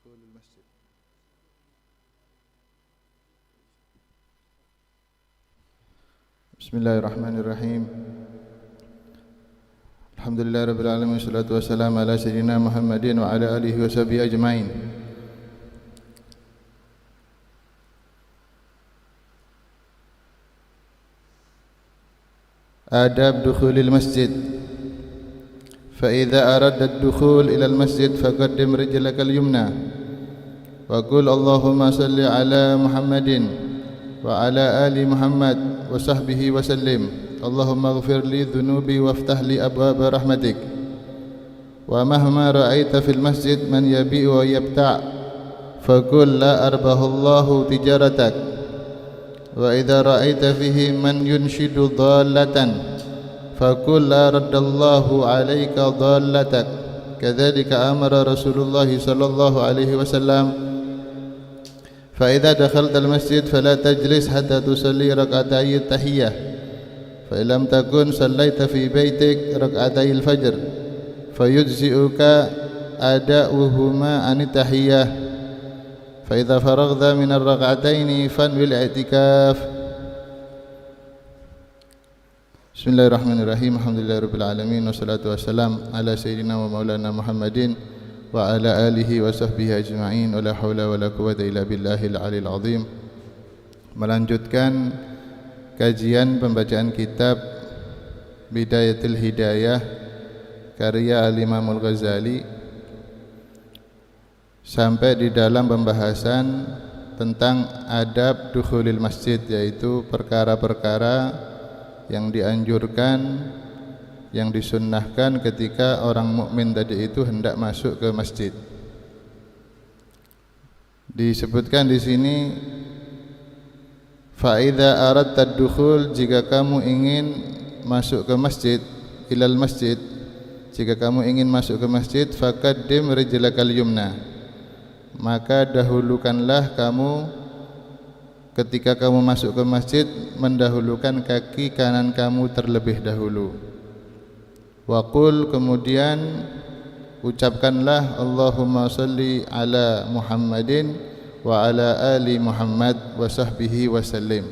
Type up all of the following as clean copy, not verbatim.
دخول المسجد. بسم الله الرحمن الرحيم. الحمد لله رب العالمين والصلاة والسلام على سيدنا محمد وعلى آله وصحبه أجمعين. آداب دخول المسجد. فإذا أردت الدخول إلى المسجد فقدم رجلك اليمنى وقل اللهم صل على محمد وعلى آل محمد وصحبه وسلم. اللهم اغفر لي ذنوبي وافتح لي أبواب رحمتك. ومهما رأيت في المسجد من يبيع ويبتاع فقل لا أربح الله تجارتك. وإذا رأيت فيه من ينشد ضالة فقل لا رد الله عليك ضالتك. كذلك أمر رسول الله صلى الله عليه وسلم. فإذا دخلت المسجد فلا تجلس حتى تصلي ركعتي التحية، فإن لم تكن صليت في بيتك ركعتي الفجر فيجزئك أداؤهما عن التحية. فإذا فرغت من الركعتين فانوي الاعتكاف. Bismillahirrahmanirrahim. Alhamdulillahirabbil wassalatu wassalam ala sayyidina wa maulana Muhammadin wa ala alihi wa sahbihi ajma'in. Wala haula wala quwwata illa billahil aliyil azim. Melanjutkan kajian pembacaan kitab Bidayatul Hidayah karya Al-Imam Al-Ghazali sampai di dalam pembahasan tentang adab dukhulil masjid, yaitu perkara-perkara yang dianjurkan, yang disunnahkan ketika orang mukmin tadi itu hendak masuk ke masjid. Disebutkan di sini, fa idza aradta ad-dukhul, jika kamu ingin masuk ke masjid, ilal masjid, jika kamu ingin masuk ke masjid, faqaddim rijlakal yumna, maka dahulukanlah kamu ketika kamu masuk ke masjid, mendahulukan kaki kanan kamu terlebih dahulu. Waqul, kemudian ucapkanlah Allahumma salli ala Muhammadin wa ala ali Muhammad wa sahbihi wa sallim.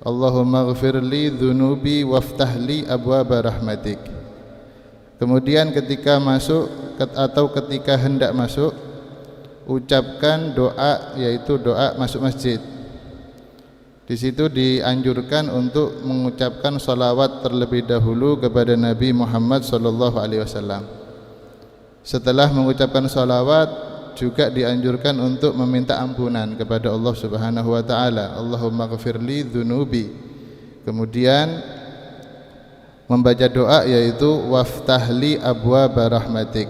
Allahumma ghafir li dhunubi waftah li abwaba rahmatik. Kemudian ketika masuk atau ketika hendak masuk, ucapkan doa, yaitu doa masuk masjid. Di situ dianjurkan untuk mengucapkan salawat terlebih dahulu kepada Nabi Muhammad sallallahu alaihi wasallam. Setelah mengucapkan salawat, juga dianjurkan untuk meminta ampunan kepada Allah Subhanahu wa taala. Allahumma ghafirli dzunubi. Kemudian membaca doa, yaitu waftahli abwaaba rahmatik.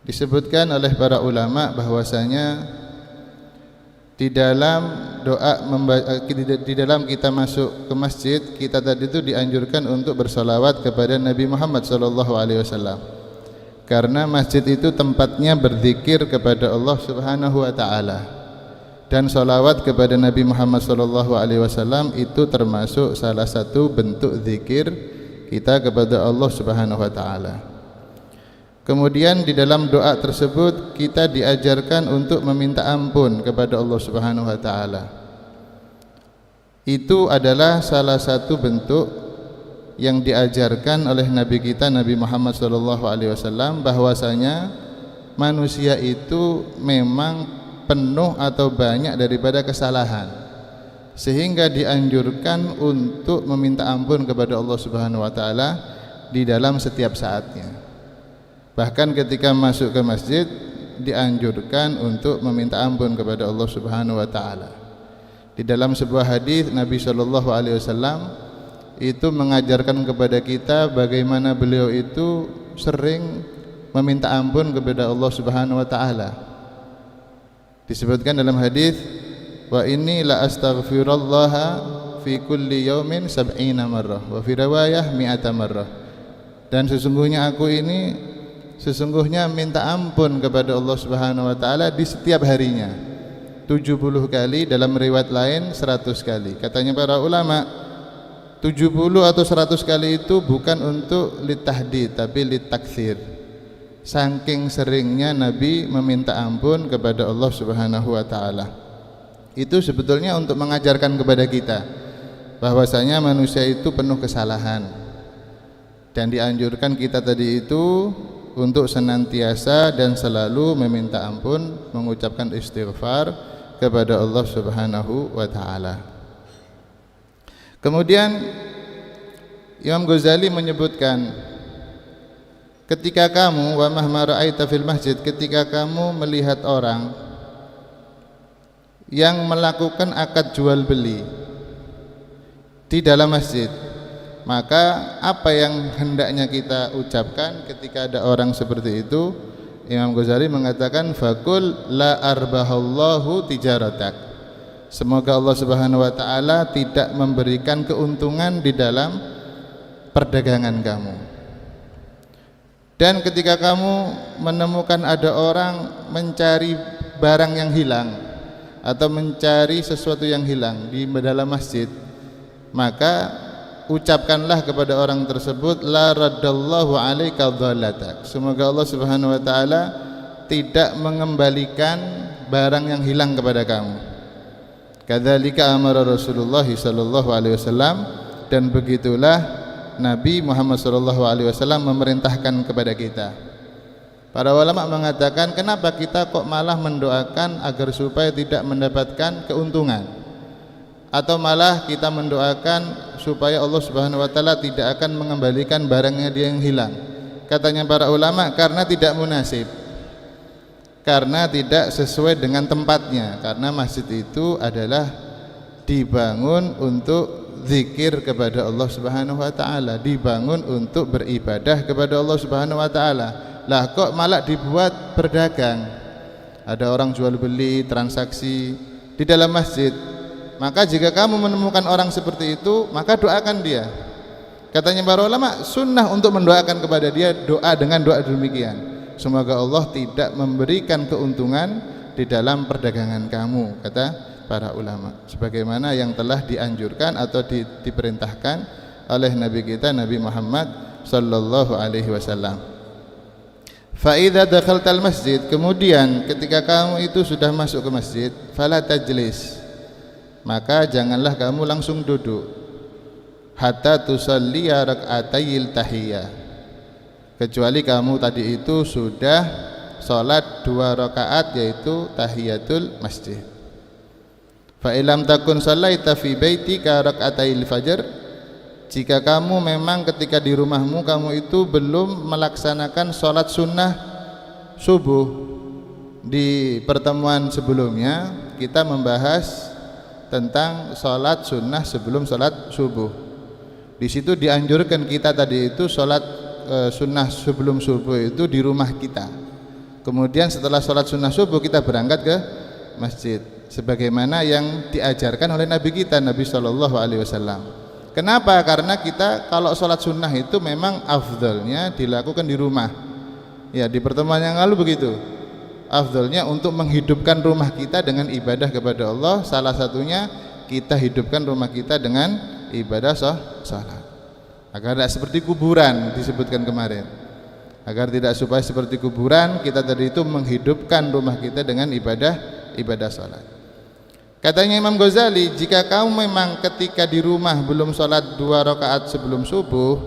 Disebutkan oleh para ulama bahwasanya di dalam doa, di dalam kita masuk ke masjid, kita tadi itu dianjurkan untuk bersalawat kepada Nabi Muhammad SAW, karena masjid itu tempatnya berzikir kepada Allah Subhanahu wa taala, dan salawat kepada Nabi Muhammad SAW itu termasuk salah satu bentuk zikir kita kepada Allah Subhanahu wa taala. Kemudian di dalam doa tersebut kita diajarkan untuk meminta ampun kepada Allah Subhanahu wa taala. Itu adalah salah satu bentuk yang diajarkan oleh Nabi kita Nabi Muhammad SAW, bahwasanya manusia itu memang penuh atau banyak daripada kesalahan, sehingga dianjurkan untuk meminta ampun kepada Allah Subhanahu wa taala di dalam setiap saatnya. Bahkan ketika masuk ke masjid dianjurkan untuk meminta ampun kepada Allah Subhanahu wa taala. Di dalam sebuah hadis Nabi sallallahu alaihi wasallam itu mengajarkan kepada kita bagaimana beliau itu sering meminta ampun kepada Allah Subhanahu wa taala. Disebutkan dalam hadis, wa inni la astaghfirullaha fi kulli yaumin 70 marrah wa fi riwayah 100 marrah. Dan sesungguhnya minta ampun kepada Allah Subhanahu wa taala di setiap harinya 70 kali, dalam riwayat lain 100 kali. Katanya para ulama, 70 atau 100 kali itu bukan untuk litahdid tapi litaktsir. saking seringnya Nabi meminta ampun kepada Allah Subhanahu wa taala. Itu sebetulnya untuk mengajarkan kepada kita bahwasanya manusia itu penuh kesalahan, dan dianjurkan kita tadi itu untuk senantiasa dan selalu meminta ampun, mengucapkan istighfar kepada Allah Subhanahu wa taala. Kemudian Imam Ghazali menyebutkan, ketika kamu wa mahma ra'aita fil masjid, ketika kamu melihat orang yang melakukan akad jual beli di dalam masjid, maka apa yang hendaknya kita ucapkan ketika ada orang seperti itu? Imam Ghazali mengatakan, faqul la arbahallahu tijaratak, semoga Allah Subhanahu wa taala tidak memberikan keuntungan di dalam perdagangan kamu. Dan ketika kamu menemukan ada orang mencari barang yang hilang atau mencari sesuatu yang hilang di dalam masjid, maka ucapkanlah kepada orang tersebut, la raddallahu alaika dhalatak, semoga Allah Subhanahu wa taala tidak mengembalikan barang yang hilang kepada kamu. Kadzalika amara Rasulullah sallallahu alaihi wasallam, dan begitulah Nabi Muhammad sallallahu alaihi wasallam memerintahkan kepada kita. Para ulama mengatakan, kenapa kita kok malah mendoakan agar supaya tidak mendapatkan keuntungan, atau malah kita mendoakan supaya Allah Subhanahu wa taala tidak akan mengembalikan barangnya dia yang hilang? Katanya para ulama, karena tidak munasib, karena tidak sesuai dengan tempatnya. Karena masjid itu adalah dibangun untuk zikir kepada Allah Subhanahu wa taala, dibangun untuk beribadah kepada Allah Subhanahu wa taala. Lah kok malah dibuat berdagang? Ada orang jual beli, transaksi di dalam masjid. Maka jika kamu menemukan orang seperti itu, maka doakan dia. Katanya para ulama, sunnah untuk mendoakan kepada dia, doa dengan doa demikian, semoga Allah tidak memberikan keuntungan di dalam perdagangan kamu, kata para ulama, sebagaimana yang telah dianjurkan atau diperintahkan oleh Nabi kita Nabi Muhammad sallallahu alaihi wasallam. Fa idza dakhaltal masjid, kemudian ketika kamu itu sudah masuk ke masjid, fala tajlis, maka janganlah kamu langsung duduk, hatta tusalliya rak'atayil tahiyah, kecuali kamu tadi itu sudah salat 2 rakaat yaitu tahiyatul masjid. Fa illam takun sallaita fi baitika rak'atayil fajr, jika kamu memang ketika di rumahmu kamu itu belum melaksanakan salat sunnah subuh. Di pertemuan sebelumnya kita membahas tentang salat sunnah sebelum salat subuh. Di situ dianjurkan kita tadi itu salat sunnah sebelum subuh itu di rumah kita. Kemudian setelah salat sunnah subuh kita berangkat ke masjid, sebagaimana yang diajarkan oleh Nabi kita Nabi Shallallahu Alaihi Wasallam. Kenapa? Karena kita kalau salat sunnah itu memang afdalnya dilakukan di rumah. Ya, di pertemuan yang lalu begitu. Afdalnya untuk menghidupkan rumah kita dengan ibadah kepada Allah, salah satunya kita hidupkan rumah kita dengan ibadah salat, agar tidak seperti kuburan disebutkan kemarin. Agar tidak supaya seperti kuburan, kita tadi itu menghidupkan rumah kita dengan ibadah salat. Katanya Imam Ghazali, jika kamu memang ketika di rumah belum salat 2 rakaat sebelum subuh,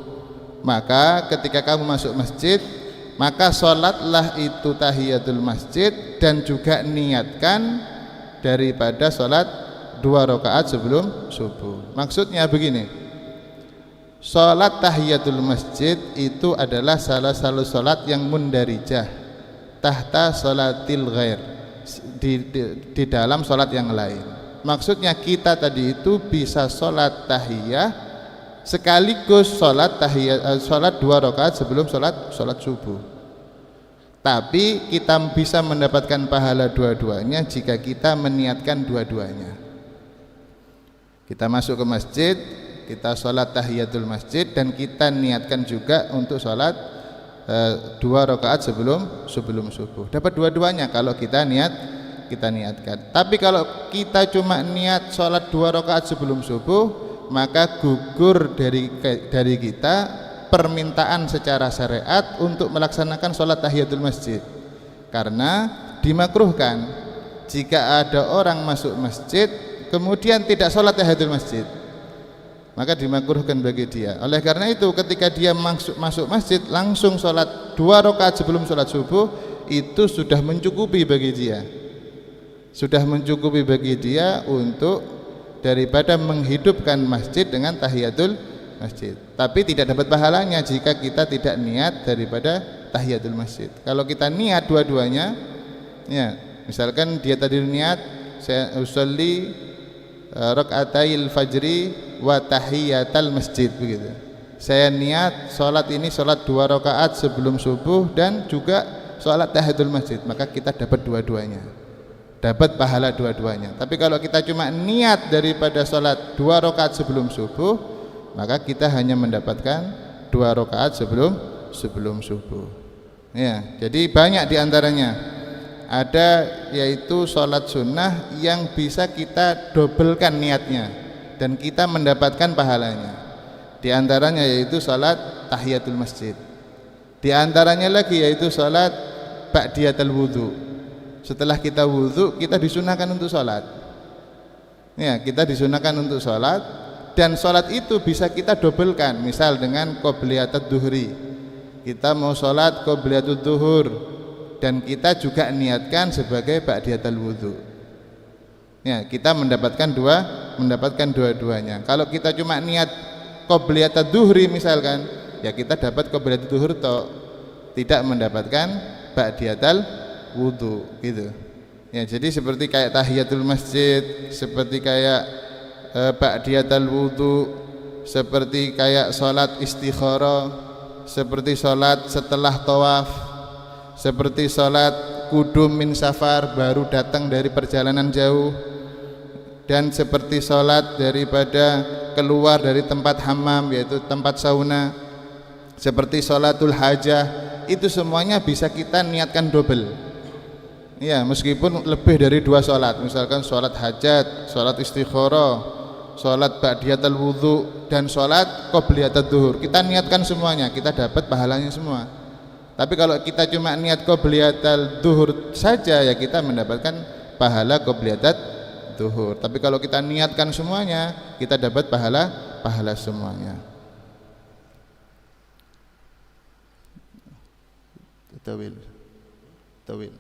maka ketika kamu masuk masjid, maka sholatlah itu tahiyatul masjid, dan juga niatkan daripada sholat 2 rakaat sebelum subuh. Maksudnya begini, sholat tahiyatul masjid itu adalah salah satu sholat yang mundarijah tahta sholatil ghair, di dalam sholat yang lain. Maksudnya kita tadi itu bisa sholat tahiyah sekaligus sholat tahiyat, sholat 2 rakaat sebelum sholat subuh. Tapi kita bisa mendapatkan pahala dua-duanya jika kita meniatkan dua-duanya. Kita masuk ke masjid, kita sholat tahiyatul masjid, dan kita niatkan juga untuk sholat 2 rakaat sebelum subuh. Dapat dua-duanya kalau kita niatkan. Tapi kalau kita cuma niat sholat 2 rakaat sebelum subuh, maka gugur dari kita permintaan secara syariat untuk melaksanakan sholat tahiyatul masjid, karena dimakruhkan jika ada orang masuk masjid kemudian tidak sholat tahiyatul masjid, maka dimakruhkan bagi dia. Oleh karena itu ketika dia masuk masjid langsung sholat 2 rakaat sebelum sholat subuh, itu sudah mencukupi bagi dia, sudah mencukupi bagi dia untuk daripada menghidupkan masjid dengan tahiyatul masjid. Tapi tidak dapat pahalanya jika kita tidak niat daripada tahiyatul masjid. Kalau kita niat dua-duanya, ya, misalkan dia tadi niat saya usolli rakaatail fajri wa tahiyatal masjid, begitu. Saya niat sholat ini sholat 2 rakaat sebelum subuh dan juga sholat tahiyatul masjid, maka kita dapat dua-duanya, dapat pahala dua-duanya. Tapi kalau kita cuma niat daripada sholat 2 rakaat sebelum subuh, maka kita hanya mendapatkan 2 rakaat sebelum subuh. Ya, jadi banyak diantaranya. Ada yaitu sholat sunnah yang bisa kita dobelkan niatnya dan kita mendapatkan pahalanya. Di antaranya yaitu sholat tahiyatul masjid. Di antaranya lagi yaitu sholat ba'diyatul wudu. Setelah kita wudu, kita disunahkan untuk sholat. Ya, kita disunahkan untuk sholat, dan sholat itu bisa kita dobelkan. Misal dengan qobliyatud duhri, kita mau sholat qobliyatud duhur dan kita juga niatkan sebagai ba'diyatul wudu. Ya, kita mendapatkan dua-duanya. Kalau kita cuma niat qobliyatud duhri misalkan, ya kita dapat qobliyatud duhur tidak mendapatkan ba'diyatul wudu, gitu. Ya, jadi seperti kayak tahiyatul masjid, seperti kayak ba'diyatul wudu, seperti kayak sholat istikharah, seperti sholat setelah tawaf, seperti sholat kudum min safar, baru datang dari perjalanan jauh, dan seperti sholat daripada keluar dari tempat hammam yaitu tempat sauna, seperti sholatul hajah. Itu semuanya bisa kita niatkan double. Ya, meskipun lebih dari 2 sholat, misalkan sholat hajat, sholat istikharah, sholat ba'diyatul wudu, dan sholat qobliyatud duhur, kita niatkan semuanya, kita dapat pahalanya semua. Tapi kalau kita cuma niat qobliyatul duhur saja, ya kita mendapatkan pahala qobliyatud duhur. Tapi kalau kita niatkan semuanya, kita dapat pahala semuanya. Tawil.